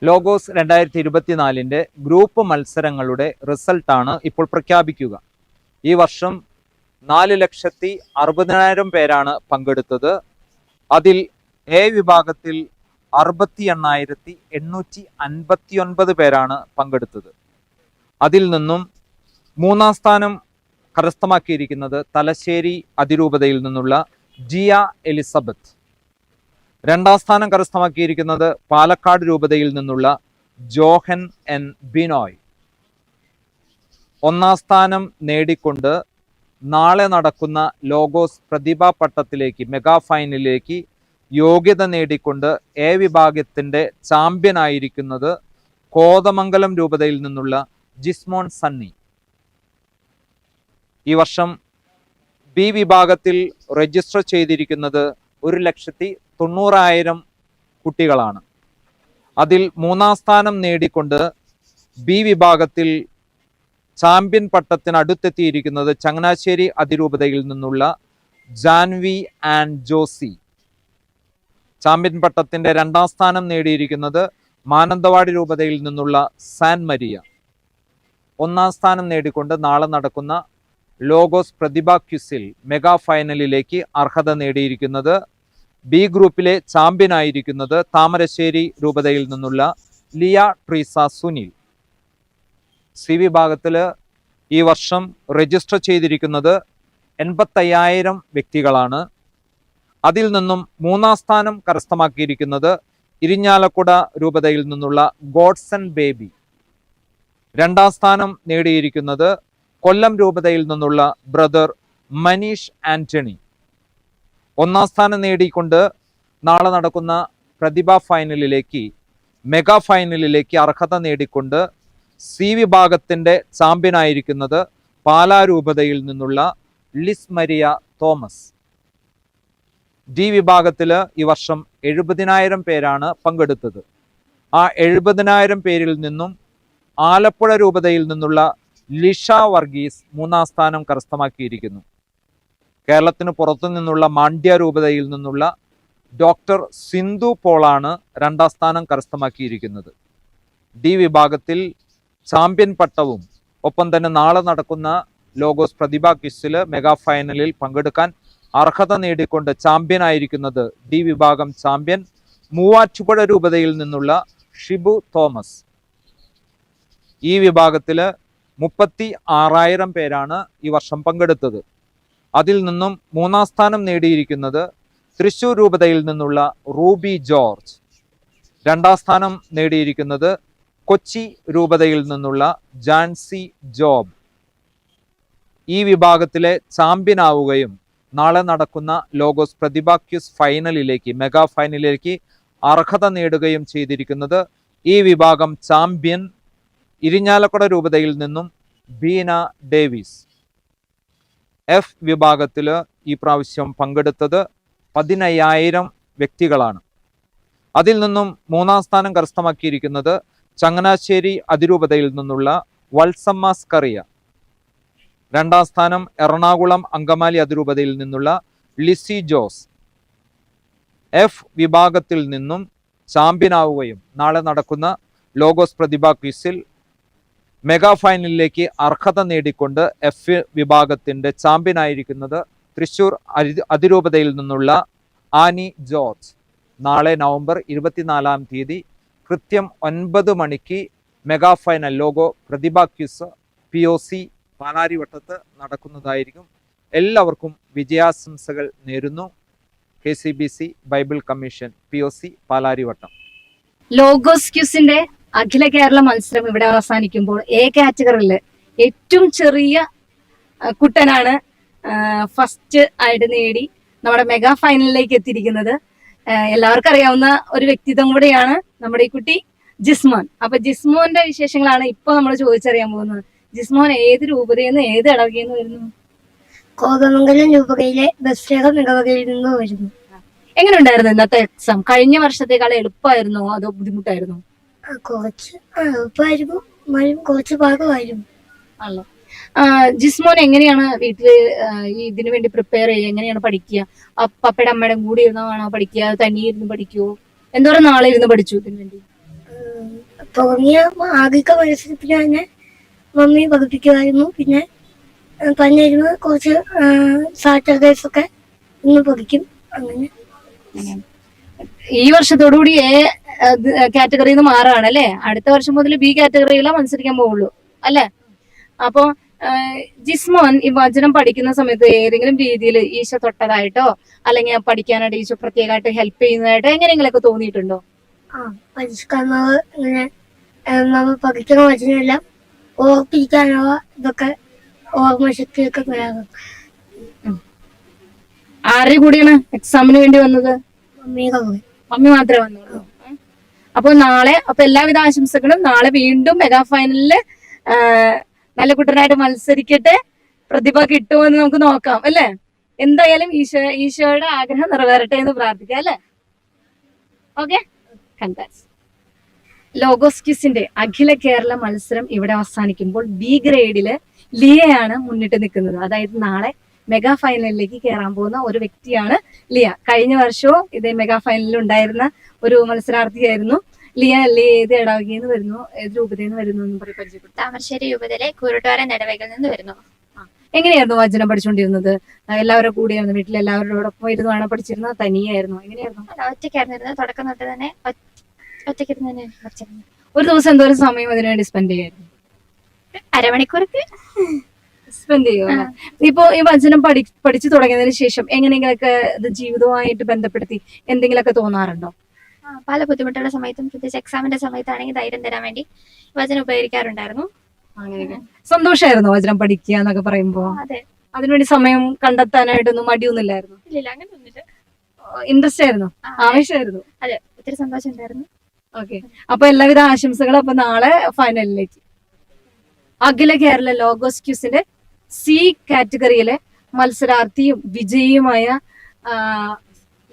Logos 2024 group മത്സരങ്ങളുടെ റിസൾട്ടാണ് ഇപ്പോൾ പ്രഖ്യാപിക്കുക. ഈ വർഷം 4,60,000 പേരാണ് പങ്കെടുത്തത്. അതിൽ എ വിഭാഗത്തിൽ 68,859 പേരാണ് പങ്കെടുത്തത്. അതിൽ നിന്നും 3-ാം സ്ഥാനം കരസ്ഥമാക്കിയിരിക്കുന്നത് തലശ്ശേരി അതിരൂപതയിൽ നിന്നുള്ള ജിയ എലിസബത്ത്. 2-ാം സ്ഥാനം കരസ്ഥമാക്കിയിരിക്കുന്നത് പാലക്കാട് രൂപതയിൽ നിന്നുള്ള ജോഹൻ എൻ ബിനോയ്. 1-ാം സ്ഥാനം നേടിക്കൊണ്ട് നാളെ നടക്കുന്ന ലോഗോസ് പ്രതിഭാ പട്ടത്തിലേക്ക് മെഗാ ഫൈനലിലേക്ക് യോഗ്യത നേടിക്കൊണ്ട് എ വിഭാഗത്തിൻ്റെ ചാമ്പ്യനായിരിക്കുന്നത് കോതമംഗലം രൂപതയിൽ നിന്നുള്ള ജിസ്മോൻ സണ്ണി. ഈ വർഷം ബി വിഭാഗത്തിൽ രജിസ്റ്റർ ചെയ്തിരിക്കുന്നത് 1,90,000 കുട്ടികളാണ്. അതിൽ 3-ാം സ്ഥാനം നേടിക്കൊണ്ട് ബി വിഭാഗത്തിൽ ചാമ്പ്യൻ പട്ടത്തിന് അടുത്തെത്തിയിരിക്കുന്നത് ചങ്ങനാശ്ശേരി അതിരൂപതയിൽ നിന്നുള്ള ജാൻവി ആൻഡ് ജോസി. ചാമ്പ്യൻ പട്ടത്തിന്റെ 2-ാം സ്ഥാനം നേടിയിരിക്കുന്നത് മാനന്തവാടി രൂപതയിൽ നിന്നുള്ള സാൻ മരിയ. 1-ാം സ്ഥാനം നേടിക്കൊണ്ട് നാളെ നടക്കുന്ന ലോഗോസ് പ്രതിഭാ ക്വിസിൽ മെഗാ ഫൈനലിലേക്ക് അർഹത നേടിയിരിക്കുന്നത് ബി ഗ്രൂപ്പിലെ ചാമ്പ്യനായിരിക്കുന്നത് താമരശ്ശേരി രൂപതയിൽ നിന്നുള്ള ലിയ ട്രീസ സുനിൽ. സി വിഭാഗത്തിൽ ഈ വർഷം രജിസ്റ്റർ ചെയ്തിരിക്കുന്നത് 85,000 വ്യക്തികളാണ്. അതിൽ നിന്നും 3-ാം സ്ഥാനം കരസ്ഥമാക്കിയിരിക്കുന്നത് ഇരിഞ്ഞാലക്കുട രൂപതയിൽ നിന്നുള്ള ഗോഡ്സൺ ബേബി. 2-ാം സ്ഥാനം നേടിയിരിക്കുന്നത് കൊല്ലം രൂപതയിൽ നിന്നുള്ള ബ്രദർ മനീഷ് ആന്റണി. 1-ാം സ്ഥാനം നേടിക്കൊണ്ട് നാളെ നടക്കുന്ന പ്രതിഭാ ഫൈനലിലേക്ക് മെഗാ ഫൈനലിലേക്ക് അർഹത നേടിക്കൊണ്ട് സി വിഭാഗത്തിൻ്റെ ചാമ്പ്യനായിരിക്കുന്നത് പാലാ രൂപതയിൽ നിന്നുള്ള ലിസ് മരിയ തോമസ്. ഡി വിഭാഗത്തിൽ ഈ വർഷം 70,000 പേരാണ് പങ്കെടുത്തത്. ആ 70,000 പേരിൽ നിന്നും ആലപ്പുഴ രൂപതയിൽ നിന്നുള്ള ലിഷ വർഗീസ് 3-ാം സ്ഥാനം കരസ്ഥമാക്കിയിരിക്കുന്നു. കേരളത്തിന് പുറത്തു നിന്നുള്ള മാണ്ഡ്യ രൂപതയിൽ നിന്നുള്ള ഡോക്ടർ സിന്ധു പോളാണ് 2-ാം സ്ഥാനം കരസ്ഥമാക്കിയിരിക്കുന്നത്. ഡി വിഭാഗത്തിൽ ചാമ്പ്യൻ പട്ടവും ഒപ്പം തന്നെ നാളെ നടക്കുന്ന ലോഗോസ് പ്രതിഭാ ക്വിസിൽ മെഗാ ഫൈനലിൽ പങ്കെടുക്കാൻ അർഹത നേടിക്കൊണ്ട് ചാമ്പ്യനായിരിക്കുന്നത് ഡി വിഭാഗം ചാമ്പ്യൻ മൂവാറ്റുപുഴ രൂപതയിൽ നിന്നുള്ള ഷിബു തോമസ്. ഈ വിഭാഗത്തിൽ 36,000 പേരാണ് ഈ വർഷം പങ്കെടുത്തത്. അതിൽ നിന്നും 3-ാം സ്ഥാനം നേടിയിരിക്കുന്നത് തൃശ്ശൂർ രൂപതയിൽ നിന്നുള്ള റൂബി ജോർജ്. 2-ാം സ്ഥാനം നേടിയിരിക്കുന്നത് കൊച്ചി രൂപതയിൽ നിന്നുള്ള ജാൻസി ജോബ്. ഈ വിഭാഗത്തിലെ ചാമ്പ്യനാവുകയും നാളെ നടക്കുന്ന ലോഗോസ് പ്രതിഭാ ക്വിസ് ഫൈനലിലേക്ക് മെഗാ ഫൈനലിലേക്ക് അർഹത നേടുകയും ചെയ്തിരിക്കുന്നത് ഈ വിഭാഗം ചാമ്പ്യൻ ഇരിഞ്ഞാലക്കുട രൂപതയിൽ നിന്നും ബീന ഡേവിസ്. എഫ് വിഭാഗത്തിൽ ഈ പ്രാവശ്യം പങ്കെടുത്തത് 15,000 വ്യക്തികളാണ്. അതിൽ നിന്നും 3-ാം സ്ഥാനം കരസ്ഥമാക്കിയിരിക്കുന്നത് ചങ്ങനാശ്ശേരി അതിരൂപതയിൽ നിന്നുള്ള വത്സമ്മ സ്കറിയ. 2-ാം സ്ഥാനം എറണാകുളം അങ്കമാലി അതിരൂപതയിൽ നിന്നുള്ള ലിസി ജോസ്. എഫ് വിഭാഗത്തിൽ നിന്നും ചാമ്പ്യനാവുകയും നാളെ നടക്കുന്ന ലോഗോസ് പ്രതിഭാ ക്വിസിൽ മെഗാ ഫൈനലിലേക്ക് അർഹത നേടിക്കൊണ്ട് എഫ് വിഭാഗത്തിൻ്റെ ചാമ്പ്യനായിരിക്കുന്നത് തൃശ്ശൂർ അതിരൂപതയിൽ നിന്നുള്ള ആനി ജോർജ്. നാളെ നവംബർ 24-ാം തീയതി കൃത്യം 9 മണിക്ക് mega final Logo Prathibha quiz POC പാലാരിവട്ടത്ത് നടക്കുന്നതായിരിക്കും. എല്ലാവർക്കും വിജയാശംസകൾ നേരുന്നു. KCBC Bible commission POC Palarivattom. Logos ക്വിസിന്റെ അഖില കേരള മത്സരം ഇവിടെ അവസാനിക്കുമ്പോൾ എ കാറ്റഗറിയിൽ ഏറ്റവും ചെറിയ കുട്ടനാണ് ഫസ്റ്റ് ആയിട്ട് നേടി നമ്മുടെ മെഗാ ഫൈനലിലേക്ക് എത്തിയിരിക്കുന്നത്. എല്ലാവർക്കും അറിയാവുന്ന ഒരു വ്യക്തിത്വം കൂടെയാണ് നമ്മുടെ ഈ കുട്ടി ജിസ്മോൻ. അപ്പൊ ജിസ്മോന്റെ വിശേഷങ്ങളാണ് ഇപ്പൊ നമ്മൾ ചോദിച്ചറിയാൻ പോകുന്നത്. ജിസ്മോൻ ഏത് രൂപതയിൽ നിന്ന് ഏത് ഇടവകയിൽ നിന്ന് വരുന്നു? കോതമംഗലം രൂപതയിലെ ബസ്രേഖം ഇടവകയിൽ നിന്ന് വരുന്നു. എങ്ങനെ ഉണ്ടായിരുന്നു ഇന്നത്തെ എക്സാം? കഴിഞ്ഞ വർഷത്തേക്കാൾ എളുപ്പമായിരുന്നോ അതോ ബുദ്ധിമുട്ടായിരുന്നോ? കുറച്ച് എളുപ്പമായിരുന്നു, കുറച്ച് പാകമായിരുന്നു. ആണല്ലോ. ജിസ്മോൻ എങ്ങനെയാണ് വീട്ടില് ഇതിനു വേണ്ടി പ്രിപ്പയർ ചെയ്യുക? എങ്ങനെയാണ് പഠിക്കുക? പപ്പയുടെ അമ്മയുടെ കൂടെ ഇരുന്നാണോ പഠിക്കുക? തനിയെ ഇരുന്ന് പഠിക്കുവോ? എന്തോരം നാളെ ഇരുന്ന് പഠിച്ചു ഇതിനു വേണ്ടി? തുടങ്ങിയ ആദ്യത്തെ മത്സരത്തിന് തന്നെ മമ്മി പഠിപ്പിക്കുമായിരുന്നു. പിന്നെ പന്നിരുന്ന് കുറച്ച് സാറ്റർഡേസ് ഒക്കെ ഇന്ന് പഠിക്കും. അങ്ങനെ ഈ വർഷത്തോടുകൂടി എ കാറ്റഗറിയിൽ നിന്ന് മാറുകയാണ് അല്ലെ. അടുത്ത വർഷം മുതൽ ബി കാറ്റഗറിയിലെ മത്സരിക്കാൻ പോവുള്ളൂ അല്ലെ. അപ്പൊ ജിസ്മോൻ ഈ വചനം പഠിക്കുന്ന സമയത്ത് ഏതെങ്കിലും രീതിയിൽ ഈശോ തൊട്ടതായിട്ടോ അല്ലെങ്കിൽ പഠിക്കാനായിട്ട് ഈശോ പ്രത്യേകമായിട്ട് ഹെൽപ്പ് ചെയ്യുന്നതായിട്ടോ എങ്ങനെയെങ്കിലൊക്കെ തോന്നിയിട്ടുണ്ടോ? പരിഷ്കരണങ്ങൾ ഇങ്ങനെ നമ്മൾ പഠിക്കുന്ന വചനമെല്ലാം ഓർപ്പിക്കാനുള്ള ഇതൊക്കെ ഓർമ്മശക്തിയൊക്കെ വരാറുണ്ട്. ആരുടെ കൂടിയാണ് എക്സാമിന് വേണ്ടി വന്നത്? മമ്മിയുടെ കൂടെ. മമ്മി മാത്രമേ വന്നുള്ളൂ. അപ്പൊ നാളെ എല്ലാവിധ ആശംസകളും. നാളെ വീണ്ടും മെഗാ ഫൈനലില് നല്ല കുട്ടനായിട്ട് മത്സരിക്കട്ടെ. പ്രതിഭ കിട്ടുമെന്ന് നമുക്ക് നോക്കാം അല്ലെ. എന്തായാലും ഈശോയുടെ ആഗ്രഹം നിറവേറട്ടെ എന്ന് പ്രാർത്ഥിക്കാം അല്ലെ. Okay, congrats. ലോഗോസ് ക്വിസിന്റെ അഖില കേരള മത്സരം ഇവിടെ അവസാനിക്കുമ്പോൾ ബി ഗ്രേഡില് ലിയയാണ് മുന്നിട്ട് നിൽക്കുന്നത്. അതായത് നാളെ മെഗാ ഫൈനലിലേക്ക് കയറാൻ പോകുന്ന ഒരു വ്യക്തിയാണ് ലിയ. കഴിഞ്ഞ വർഷവും ഇതേ മെഗാ ഫൈനലിൽ ഉണ്ടായിരുന്ന ഒരു മത്സരാർത്ഥിയായിരുന്നു ലിയ. ഏത് ഇടവകയിൽ നിന്ന് വരുന്നു, ഏത് രൂപതയിൽ നിന്ന് വരുന്നു എന്ന് പരിചയപ്പെട്ടു. താമരശ്ശേരി രൂപതയിലെ കുരുട്ടോരൻ ഇടവകയിൽ നിന്ന് വരുന്നു. എങ്ങനെയായിരുന്നു വചനം പഠിച്ചുകൊണ്ടിരുന്നത്? എല്ലാവരും കൂടിയായിരുന്നു, വീട്ടിൽ എല്ലാവരോടൊപ്പം ഇരുന്നാണ് പഠിച്ചിരുന്നത്? തനിയായിരുന്നു? എങ്ങനെയായിരുന്നു? ഒറ്റയ്ക്കായിരുന്നു തുടക്കം തൊട്ട് തന്നെ. ഒറ്റയ്ക്കിരുന്ന് തന്നെ പഠിച്ചിരുന്നു. ഒരു ദിവസം എന്തോരം സമയം അതിനുവേണ്ടി സ്പെൻഡ് ചെയ്യായിരുന്നു? അരമണിക്കൂർക്ക് സ്പെൻഡ് ചെയ്യുമോ? ഇപ്പൊ ഈ വചനം പഠിച്ചു തുടങ്ങിയതിന് ശേഷം എങ്ങനെയെങ്കിലൊക്കെ ഇത് ജീവിതവുമായിട്ട് ബന്ധപ്പെടുത്തി എന്തെങ്കിലുമൊക്കെ തോന്നാറുണ്ടോ? പല ബുദ്ധിമുട്ടുള്ള സമയത്തും പ്രത്യേകിച്ച് എക്സാമിന്റെ സമയത്താണെങ്കിൽ ധൈര്യം തരാൻ വേണ്ടി വചനം ഉപകരിക്കാറുണ്ടായിരുന്നു. അങ്ങനെയൊക്കെ സന്തോഷമായിരുന്നു വചനം പഠിക്കുക എന്നൊക്കെ പറയുമ്പോ? അതെ. അതിനുവേണ്ടി സമയം കണ്ടെത്താനായിട്ടൊന്നും മടിയൊന്നുമില്ലായിരുന്നു? ഇല്ല, അങ്ങനെ ഒന്നുമില്ല. ഇൻട്രസ്റ്റ് ആയിരുന്നു, ആവേശമായിരുന്നു? അതെ, ഒത്തിരി സന്തോഷം ഉണ്ടായിരുന്നു. ഓക്കെ, അപ്പൊ എല്ലാവിധ ആശംസകളും. അപ്പൊ നാളെ ഫൈനലിലേക്ക് അഖില കേരള ലോഗോസ് ക്വിസിന്റെ സി കാറ്റഗറിയിലെ മത്സരാർത്ഥിയും വിജയിയുമായ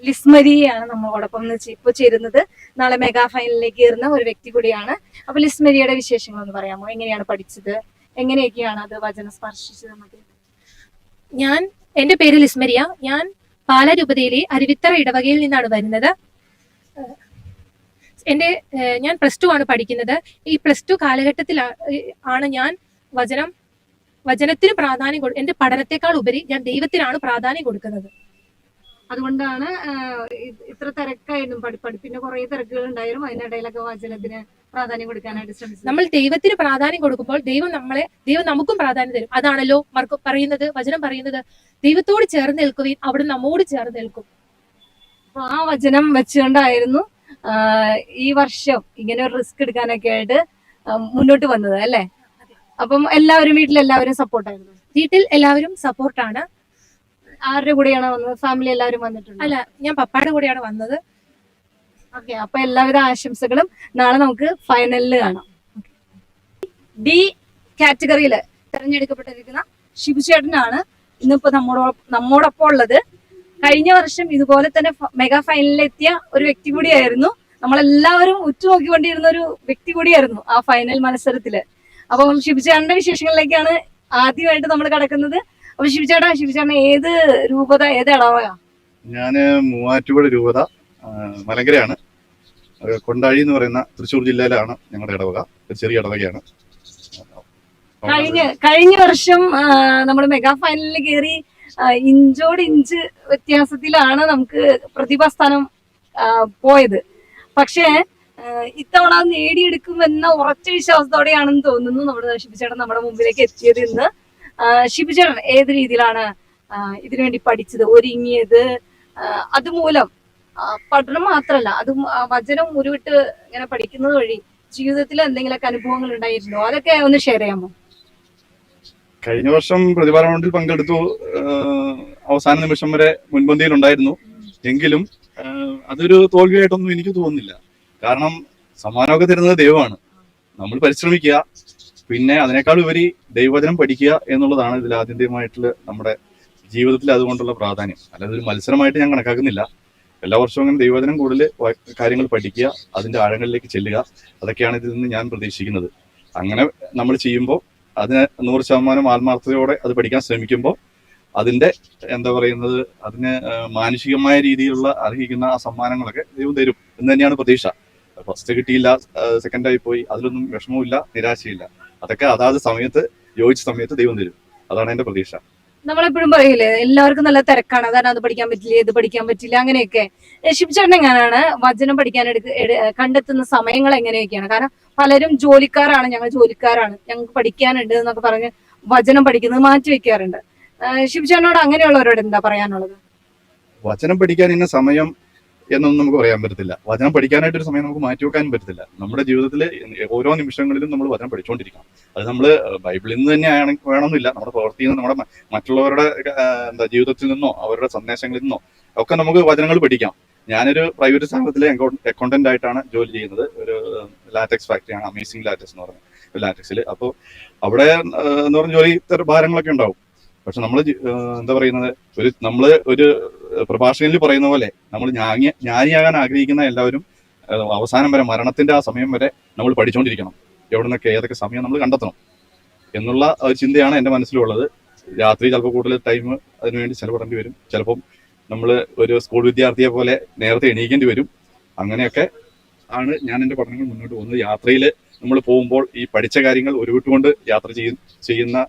ലിസ്മരിയാണ് നമ്മളോടൊപ്പം ഇപ്പൊ ചേരുന്നത്. നാളെ മെഗാ ഫൈനലിലേക്ക് കയറുന്ന ഒരു വ്യക്തി കൂടിയാണ്. അപ്പൊ ലിസ്മരിയുടെ വിശേഷങ്ങൾ ഒന്ന് പറയാമോ? എങ്ങനെയാണ് പഠിച്ചത്? എങ്ങനെയൊക്കെയാണ് അത് വചനം സ്പർശിച്ചത്? എന്റെ പേര് ലിസ്മരിയ. ഞാൻ പാലാരൂപതയിലെ അരുവിത്തറ ഇടവകയിൽ നിന്നാണ് വരുന്നത്. ഞാൻ +2 ആണ് പഠിക്കുന്നത്. ഈ +2 കാലഘട്ടത്തിൽ ആണ് ഞാൻ വചനത്തിന് പ്രാധാന്യം എന്റെ പഠനത്തെക്കാൾ ഉപരി ഞാൻ ദൈവത്തിനാണ് പ്രാധാന്യം കൊടുക്കുന്നത്. അതുകൊണ്ടാണ് ഇത്ര തിരക്കായിരുന്നു. പഠിപ്പിന്റെ കുറെ തിരക്കുകൾ ഉണ്ടായിരുന്നു. അതിനിടയിലൊക്കെ വചനത്തിന് പ്രാധാന്യം കൊടുക്കാനായിട്ട് ശ്രമിച്ചു. നമ്മൾ ദൈവത്തിന് പ്രാധാന്യം കൊടുക്കുമ്പോൾ ദൈവം നമുക്കും പ്രാധാന്യം തരും. അതാണല്ലോ പറയുന്നത്, വചനം പറയുന്നത്, ദൈവത്തോട് ചേർന്ന് നിൽക്കുകയും അവിടെ നമ്മോട് ചേർന്ന് നിൽക്കും. അപ്പൊ ആ വചനം വെച്ചുകൊണ്ടായിരുന്നു ഈ വർഷം ഇങ്ങനെ ഒരു റിസ്ക് എടുക്കാനൊക്കെ ആയിട്ട് മുന്നോട്ട് വന്നത് അല്ലേ? അപ്പം വീട്ടിലെല്ലാവരും സപ്പോർട്ടായിരുന്നു? വീട്ടിൽ എല്ലാവരും സപ്പോർട്ടാണ്. ആരുടെ കൂടെയാണ് വന്നത്? ഫാമിലി എല്ലാവരും വന്നിട്ടുണ്ട്? അല്ല, ഞാൻ പപ്പായുടെ കൂടെയാണ് വന്നത്. ഓക്കെ, അപ്പൊ എല്ലാവിധ ആശംസകളും. നാളെ നമുക്ക് ഫൈനലിൽ കാണാം. ഡി കാറ്റഗറിയിൽ തെരഞ്ഞെടുക്കപ്പെട്ടിരിക്കുന്ന ശിവചേട്ടനാണ് ഇന്നിപ്പോ നമ്മോടൊപ്പം ഉള്ളത്. കഴിഞ്ഞ വർഷം ഇതുപോലെ തന്നെ മെഗാ ഫൈനലിലെത്തിയ ഒരു വ്യക്തി കൂടിയായിരുന്നു. നമ്മളെല്ലാവരും ഉറ്റുനോക്കിക്കൊണ്ടിരുന്ന ഒരു വ്യക്തി കൂടിയായിരുന്നു ആ ഫൈനൽ മത്സരത്തില്. അപ്പം ശിവചേട്ടന്റെ വിശേഷങ്ങളിലേക്കാണ് ആദ്യമായിട്ട് നമ്മൾ കിടക്കുന്നത്. അപ്പൊ ശിവചേട്ടൻ ഏത് രൂപത, ഏത് ഇടവക? ഞാന് മൂവാറ്റുപുഴ രൂപത മലങ്കരയാണ്. കൊണ്ടാഴി എന്ന് പറയുന്ന തൃശ്ശൂർ ജില്ലയിലാണ് ഞങ്ങളുടെ ഇടവക. ഒരു ചെറിയ ഇടവകയാണ്. കഴിഞ്ഞ വർഷം നമ്മൾ മെഗാ ഫൈനലിൽ കയറി ഇഞ്ചോടിഞ്ച് വ്യത്യാസത്തിലാണ് നമുക്ക് പ്രതിഭാസ്ഥാനം പോയത്. പക്ഷേ ഇത്തവണ നേടിയെടുക്കുമെന്ന ഉറച്ച വിശ്വാസത്തോടെയാണെന്ന് തോന്നുന്നു നമ്മുടെ ശിവചേട്ടൻ നമ്മുടെ മുമ്പിലേക്ക് എത്തിയത് ഇന്ന്. ശിവചേട്ടൻ ഏത് രീതിയിലാണ് ഇതിനുവേണ്ടി പഠിച്ചത്, ഒരുങ്ങിയത്? അതുമൂലം പഠനം മാത്രല്ല, അത് വചനം ഉരുവിട്ട് ഇങ്ങനെ പഠിക്കുന്നത് വഴി ജീവിതത്തിൽ എന്തെങ്കിലുമൊക്കെ അനുഭവങ്ങൾ ഉണ്ടായിരുന്നോ? അതൊക്കെ ഒന്ന് ഷെയർ ചെയ്യാമോ? കഴിഞ്ഞ വർഷം പ്രതിഭാ റൗണ്ടിൽ പങ്കെടുത്തു. അവസാന നിമിഷം വരെ മുൻപന്തിയിലുണ്ടായിരുന്നു. എങ്കിലും അതൊരു തോൽവിയായിട്ടൊന്നും എനിക്ക് തോന്നുന്നില്ല. കാരണം സമ്മാനമൊക്കെ തരുന്നത് ദൈവമാണ്. നമ്മൾ പരിശ്രമിക്കുക, പിന്നെ അതിനേക്കാൾ ഉപരി ദൈവവചനം പഠിക്കുക എന്നുള്ളതാണ് ഇതിൽ ആദ്യമായിട്ടുള്ള നമ്മുടെ ജീവിതത്തിൽ അതുകൊണ്ടുള്ള പ്രാധാന്യം. അല്ലാതെ ഒരു മത്സരമായിട്ട് ഞാൻ കണക്കാക്കുന്നില്ല. എല്ലാ വർഷവും അങ്ങനെ ദൈവവചനം കൂടുതൽ കാര്യങ്ങൾ പഠിക്കുക, അതിന്റെ ആഴങ്ങളിലേക്ക് ചെല്ലുക, അതൊക്കെയാണ് ഇതിൽ നിന്ന് ഞാൻ പ്രതീക്ഷിക്കുന്നത്. അങ്ങനെ നമ്മൾ ചെയ്യുമ്പോൾ അതിന് 100% ആത്മാർത്ഥതയോടെ അത് പഠിക്കാൻ ശ്രമിക്കുമ്പോൾ അതിന്റെ അതിന് മാനുഷികമായ രീതിയിലുള്ള അർഹിക്കുന്ന ആ സമ്മാനങ്ങളൊക്കെ ദൈവം തരും എന്ന് തന്നെയാണ് പ്രതീക്ഷ. ഫസ്റ്റ് കിട്ടിയില്ല, സെക്കൻഡ് ആയി പോയി, അതിലൊന്നും വിഷമവുമില്ല, നിരാശയില്ല. അതൊക്കെ അതാത് സമയത്ത് യോജിച്ച സമയത്ത് ദൈവം തരും. അതാണ് എന്റെ പ്രതീക്ഷ. നമ്മളെപ്പോഴും പറയില്ലേ എല്ലാവർക്കും നല്ല തിരക്കാണ്, അതാണ് അത് പഠിക്കാൻ പറ്റില്ല, ഇത് പഠിക്കാൻ പറ്റില്ല, അങ്ങനെയൊക്കെ. ശിവചേട്ടൻ എങ്ങനെയാണ് വചനം പഠിക്കാൻ കണ്ടെത്തുന്ന സമയങ്ങൾ എങ്ങനെയൊക്കെയാണ്? കാരണം പലരും ജോലിക്കാരാണ്, ഞങ്ങൾ ജോലിക്കാരാണ്, ഞങ്ങൾക്ക് പഠിക്കാനുണ്ട് എന്നൊക്കെ പറഞ്ഞ് വചനം പഠിക്കുന്നത് മാറ്റി വെക്കാറുണ്ട്. ശിവചേട്ടനോട് അങ്ങനെയുള്ളവരോട് എന്താ പറയാനുള്ളത്? വചനം പഠിക്കാൻ ഇന്ന സമയം എന്നൊന്നും നമുക്ക് പറയാൻ പറ്റത്തില്ല. വചനം പഠിക്കാനായിട്ടൊരു സമയം നമുക്ക് മാറ്റിവെക്കാനും പറ്റത്തില്ല. നമ്മുടെ ജീവിതത്തിൽ ഓരോ നിമിഷങ്ങളിലും നമ്മൾ വചനം പഠിച്ചുകൊണ്ടിരിക്കണം. അത് നമ്മൾ ബൈബിളിൽ നിന്ന് തന്നെ വേണമെന്നില്ല, നമ്മുടെ പ്രവൃത്തിയിൽ നിന്ന്, നമ്മുടെ മറ്റുള്ളവരുടെ ജീവിതത്തിൽ നിന്നോ അവരുടെ സന്ദേശങ്ങളിൽ നിന്നോ ഒക്കെ നമുക്ക് വചനങ്ങൾ പഠിക്കാം. ഞാനൊരു പ്രൈവറ്റ് സ്ഥാപനത്തിലെ അക്കൗണ്ടന്റ് ആയിട്ടാണ് ജോലി ചെയ്യുന്നത്. ഒരു ലാറ്റക്സ് ഫാക്ടറിയാണ്, അമേസിംഗ് ലാറ്റക്സ് എന്ന് പറഞ്ഞ ലാറ്റക്സിൽ. അപ്പോൾ അവിടെ എന്ന് പറഞ്ഞ ജോലി ഭാരങ്ങളൊക്കെ ഉണ്ടാവും. പക്ഷെ നമ്മൾ എന്താ പറയുന്നത്, നമ്മള് ഒരു പ്രഭാഷകനിൽ പറയുന്ന പോലെ നമ്മൾ ജ്ഞാനിയാകാൻ ആഗ്രഹിക്കുന്ന എല്ലാവരും അവസാനം വരെ, മരണത്തിന്റെ ആ സമയം വരെ നമ്മൾ പഠിച്ചുകൊണ്ടിരിക്കണം. എവിടെ നിന്നൊക്കെ ഏതൊക്കെ സമയം നമ്മൾ കണ്ടെത്തണം എന്നുള്ള ഒരു ചിന്തയാണ് എൻ്റെ മനസ്സിലുള്ളത്. രാത്രി ചിലപ്പോൾ കൂടുതൽ ടൈം അതിനുവേണ്ടി ചെലവിടേണ്ടി വരും. ചിലപ്പം നമ്മൾ ഒരു സ്കൂൾ വിദ്യാർത്ഥിയെ പോലെ നേരത്തെ എണീക്കേണ്ടി വരും. അങ്ങനെയൊക്കെ ആണ് ഞാൻ എൻ്റെ പഠനങ്ങൾ മുന്നോട്ട് പോകുന്നത്. യാത്രയിൽ നമ്മൾ പോകുമ്പോൾ ഈ പഠിച്ച കാര്യങ്ങൾ ഉരുവിട്ടുകൊണ്ട് യാത്ര ചെയ്യുന്ന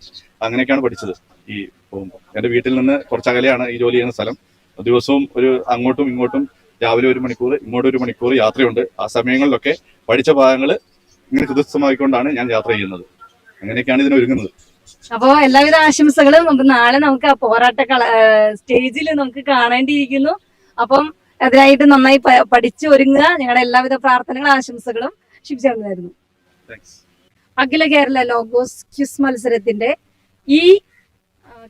അങ്ങനെയൊക്കെയാണ് പഠിച്ചത്. ഈ പോകുമ്പോൾ എൻ്റെ വീട്ടിൽ നിന്ന് കുറച്ചകലെയാണ് ഈ ജോലി ചെയ്യുന്ന സ്ഥലം. ദിവസവും ഒരു അങ്ങോട്ടും ഇങ്ങോട്ടും രാവിലെ 1 മണിക്കൂർ, ഇങ്ങോട്ട് 1 മണിക്കൂർ യാത്രയുണ്ട്. ആ സമയങ്ങളിലൊക്കെ പഠിച്ച ഭാഗങ്ങൾ ഇങ്ങനെ ഹൃദയസ്ഥമായിക്കൊണ്ടാണ് ഞാൻ യാത്ര ചെയ്യുന്നത്. അങ്ങനെയൊക്കെയാണ് ഇതിനൊരുങ്ങുന്നത്. അപ്പോ എല്ലാവിധ ആശംസകളും. നാളെ നമുക്ക് ആ പോരാട്ട സ്റ്റേജിൽ നമുക്ക് കാണേണ്ടിയിരിക്കുന്നു. അപ്പം അതിനായിട്ട് നന്നായി പഠിച്ചു ഒരുങ്ങുക. ഞങ്ങളുടെ എല്ലാവിധ പ്രാർത്ഥനകളും ആശംസകളും ശിവചേട്ടനായിരുന്നു. അഖില കേരള ലോഗോസ് ക്വിസ് മത്സരത്തിന്റെ ഈ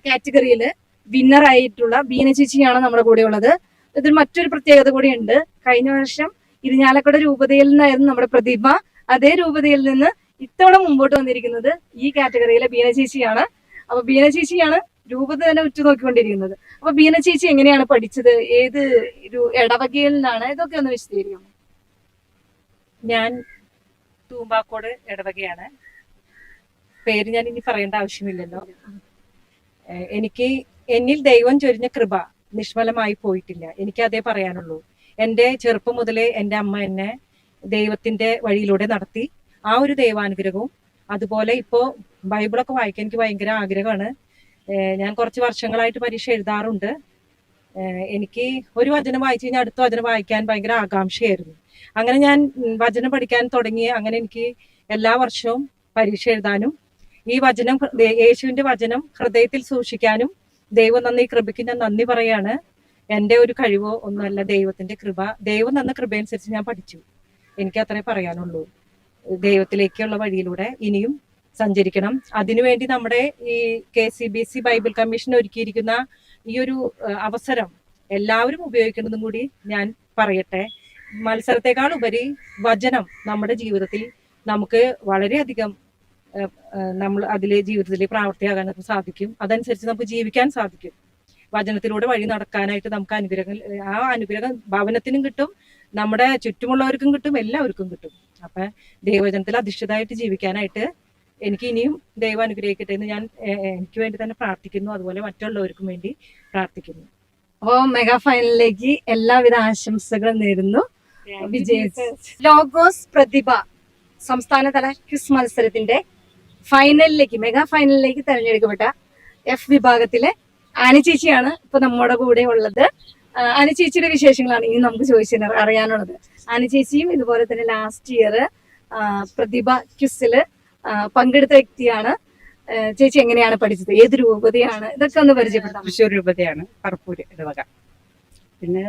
കാറ്റഗറിയിൽ വിന്നർ ആയിട്ടുള്ള ബീന ചേച്ചിയാണ് നമ്മുടെ കൂടെ ഉള്ളത്. ഇതിൽ മറ്റൊരു പ്രത്യേകത കൂടിയുണ്ട്. കഴിഞ്ഞ വർഷം ഇരിഞ്ഞാലക്കുട രൂപതയിൽ നിന്നായിരുന്നു നമ്മുടെ പ്രതിഭ. അതേ രൂപതയിൽ നിന്ന് ഇത്തവണ മുമ്പോട്ട് വന്നിരിക്കുന്നത് ഈ കാറ്റഗറിയിലെ ബീന ചേച്ചിയാണ്. അപ്പൊ ബീന ചേച്ചിയാണ് രൂപത തന്നെ ഉറ്റുനോക്കിക്കൊണ്ടിരിക്കുന്നത്. അപ്പൊ ബീന ചേച്ചി എങ്ങനെയാണ് പഠിച്ചത്? ഏത് ഇടവകയിൽ നിന്നാണ്? ഇതൊക്കെ ഒന്ന് വിശദീകരിക്കാം. ഞാൻ തൂമ്പാക്കോട് ഇടവകയാണ്. പേര് ഞാൻ ഇനി പറയേണ്ട ആവശ്യമില്ലല്ലോ. എനിക്ക് എന്നിൽ ദൈവം ചൊരിഞ്ഞ കൃപ നിഷ്ഫലമായി പോയിട്ടില്ല. എനിക്ക് അതേ പറയാനുള്ളൂ. എൻ്റെ ചെറുപ്പം മുതലേ എൻ്റെ അമ്മ എന്നെ ദൈവത്തിന്റെ വഴിയിലൂടെ നടത്തി. ആ ഒരു ദൈവാനുഗ്രഹവും അതുപോലെ ഇപ്പോൾ ബൈബിളൊക്കെ വായിക്കാൻ എനിക്ക് ഭയങ്കര ആഗ്രഹമാണ്. ഞാൻ കുറച്ച് വർഷങ്ങളായിട്ട് പരീക്ഷ എഴുതാറുണ്ട്. എനിക്ക് ഒരു വചനം വായിച്ചു കഴിഞ്ഞാൽ അടുത്ത വചനം വായിക്കാൻ ഭയങ്കര ആകാംക്ഷയായിരുന്നു. അങ്ങനെ ഞാൻ വചനം പഠിക്കാൻ തുടങ്ങി. അങ്ങനെ എനിക്ക് എല്ലാ വർഷവും പരീക്ഷ എഴുതാനും ഈ വചനം, യേശുവിന്റെ വചനം ഹൃദയത്തിൽ സൂക്ഷിക്കാനും ദൈവം നന്ദി കൃപയ്ക്ക് ഞാൻ നന്ദി പറയാണ്. എൻ്റെ ഒരു കഴിവോ ഒന്നുമല്ല, ദൈവത്തിന്റെ കൃപ. ദൈവം തന്ന കൃപയനുസരിച്ച് ഞാൻ പഠിച്ചു. എനിക്ക് അത്രേ പറയാനുള്ളൂ. ദൈവത്തിലേക്കുള്ള വഴിയിലൂടെ ഇനിയും സഞ്ചരിക്കണം. അതിനുവേണ്ടി നമ്മുടെ ഈ KCBC ബൈബിൾ കമ്മീഷൻ ഒരുക്കിയിരിക്കുന്ന ഈ ഒരു അവസരം എല്ലാവരും ഉപയോഗിക്കുന്നതും കൂടി ഞാൻ പറയട്ടെ. മത്സരത്തെക്കാൾ ഉപരി വചനം നമ്മുടെ ജീവിതത്തിൽ നമുക്ക് വളരെയധികം നമ്മൾ അതിലെ ജീവിതത്തിലെ പ്രാവർത്തിയാകാൻ നമുക്ക് സാധിക്കും. അതനുസരിച്ച് നമുക്ക് ജീവിക്കാൻ സാധിക്കും. വചനത്തിലൂടെ വഴി നടക്കാനായിട്ട് നമുക്ക് അനുഗ്രഹങ്ങൾ, ആ അനുഗ്രഹം ഭവനത്തിനും കിട്ടും, നമ്മുടെ ചുറ്റുമുള്ളവർക്കും കിട്ടും, എല്ലാവർക്കും കിട്ടും. അപ്പൊ ദൈവവചനത്തിൽ അധിഷ്ഠിതമായിട്ട് ജീവിക്കാനായിട്ട് എനിക്ക് ഇനിയും ദൈവം അനുഗ്രഹിക്കട്ടെ എന്ന് ഞാൻ എനിക്ക് വേണ്ടി തന്നെ പ്രാർത്ഥിക്കുന്നു. അതുപോലെ മറ്റുള്ളവർക്കും വേണ്ടി പ്രാർത്ഥിക്കുന്നു. അപ്പോ മെഗാ ഫൈനലിലേക്ക് എല്ലാവിധ ആശംസകളും നേരുന്നു. വിജയിച്ച് ലോഗോസ് പ്രതിഭ സംസ്ഥാനതല ക്വിസ് മത്സരത്തിന്റെ ഫൈനലിലേക്ക്, മെഗാ ഫൈനലിലേക്ക് തെരഞ്ഞെടുക്കപ്പെട്ട F വിഭാഗത്തിലെ ആനി ചേച്ചിയാണ് ഇപ്പൊ നമ്മുടെ കൂടെ ഉള്ളത്. ആനി ചേച്ചിയുടെ വിശേഷങ്ങളാണ് ഇനി നമുക്ക് ചോദിച്ചു അറിയാനുള്ളത്. ആനി ചേച്ചിയും ഇതുപോലെ തന്നെ ലാസ്റ്റ് ഇയർ പ്രതിഭ ക്വിസിൽ പങ്കെടുത്ത വ്യക്തിയാണ്. ചേച്ചി എങ്ങനെയാണ് പഠിച്ചത്? ഏത് രൂപതയാണ്? ഇതൊക്കെ ഒന്ന് പരിചയപ്പെടുത്താം. തൃശ്ശൂർ രൂപതയാണ്, പറപ്പൂര് ഇടവക. പിന്നെ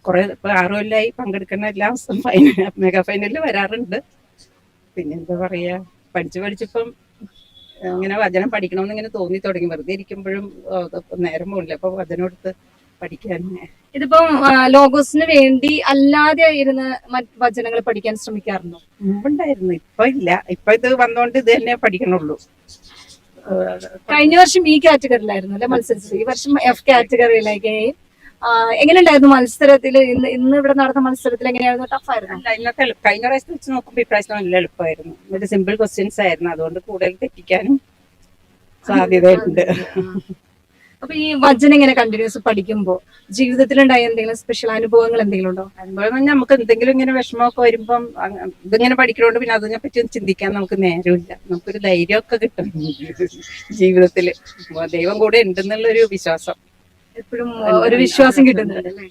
കുറെ 6 കൊല്ലമായി പങ്കെടുക്കുന്ന എല്ലാം മെഗാ ഫൈനലിൽ വരാറുണ്ട്. പിന്നെ എന്താ പറയാ, പഠിച്ചിപ്പം ഇങ്ങനെ വചനം പഠിക്കണമെന്ന് ഇങ്ങനെ തോന്നി തുടങ്ങി. വെറുതെ ഇരിക്കുമ്പോഴും നേരം പോകില്ല, അപ്പൊ വചനം എടുത്ത് പഠിക്കാൻ. ഇതിപ്പം ലോഗോസിന് വേണ്ടി അല്ലാതെ ഇരുന്ന് മറ്റ് വചനങ്ങൾ പഠിക്കാൻ ശ്രമിക്കാറുണ്ടോ? മുമ്പുണ്ടായിരുന്നു, ഇപ്പൊ ഇല്ല. ഇപ്പൊ ഇത് വന്നോണ്ട് ഇത് തന്നെ പഠിക്കണുള്ളൂ. കഴിഞ്ഞ വർഷം ഈ കാറ്റഗറിയിലായിരുന്നു അല്ലെ മത്സരിച്ചത്. ഈ വർഷം F കാറ്റഗറിയിലേക്ക്. എങ്ങനെയുണ്ടായിരുന്നു മത്സരത്തിൽ? ഇന്ന് ഇവിടെ നടന്ന മത്സരത്തിൽ എങ്ങനെയായിരുന്നു? ടഫായിരുന്നു? ഇന്നത്തെ കഴിഞ്ഞ പ്രാവശ്യത്തെ വെച്ച് നോക്കുമ്പോൾ ഇപ്രാവശ്യം നല്ല എളുപ്പമായിരുന്നു. ഒരു സിമ്പിൾ ക്വസ്റ്റ്യൻസ് ആയിരുന്നു. അതുകൊണ്ട് കൂടുതൽ തെറ്റിക്കാനും സാധ്യതയുണ്ട്. അപ്പൊ ഈ വചനം ഇങ്ങനെ കണ്ടിന്യൂസ് പഠിക്കുമ്പോ ജീവിതത്തിലുണ്ടായ എന്തെങ്കിലും സ്പെഷ്യൽ അനുഭവങ്ങൾ എന്തെങ്കിലും ഉണ്ടോ? അതുപോലെ തന്നെ നമുക്ക് എന്തെങ്കിലും ഇങ്ങനെ വിഷമമൊക്കെ വരുമ്പം ഇതിങ്ങനെ പഠിക്കണോണ്ട് പിന്നെ അതിനെ പറ്റി ഒന്നും ചിന്തിക്കാൻ നമുക്ക് നേരമില്ല. നമുക്കൊരു ധൈര്യമൊക്കെ കിട്ടും ജീവിതത്തില്. ദൈവം കൂടെ ഉണ്ടെന്നുള്ളൊരു വിശ്വാസം എപ്പോഴും ഒരു വിശ്വാസം കിട്ടുന്നുണ്ട് അല്ലേ?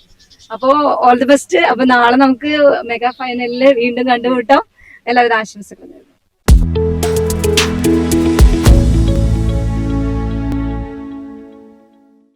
അപ്പോ ഓൾ ദി ബെസ്റ്റ്. അപ്പൊ നാളെ നമുക്ക് മെഗാ ഫൈനലില് വീണ്ടും കണ്ടുമുട്ടാം. എല്ലാവരും ആശംസകൾ.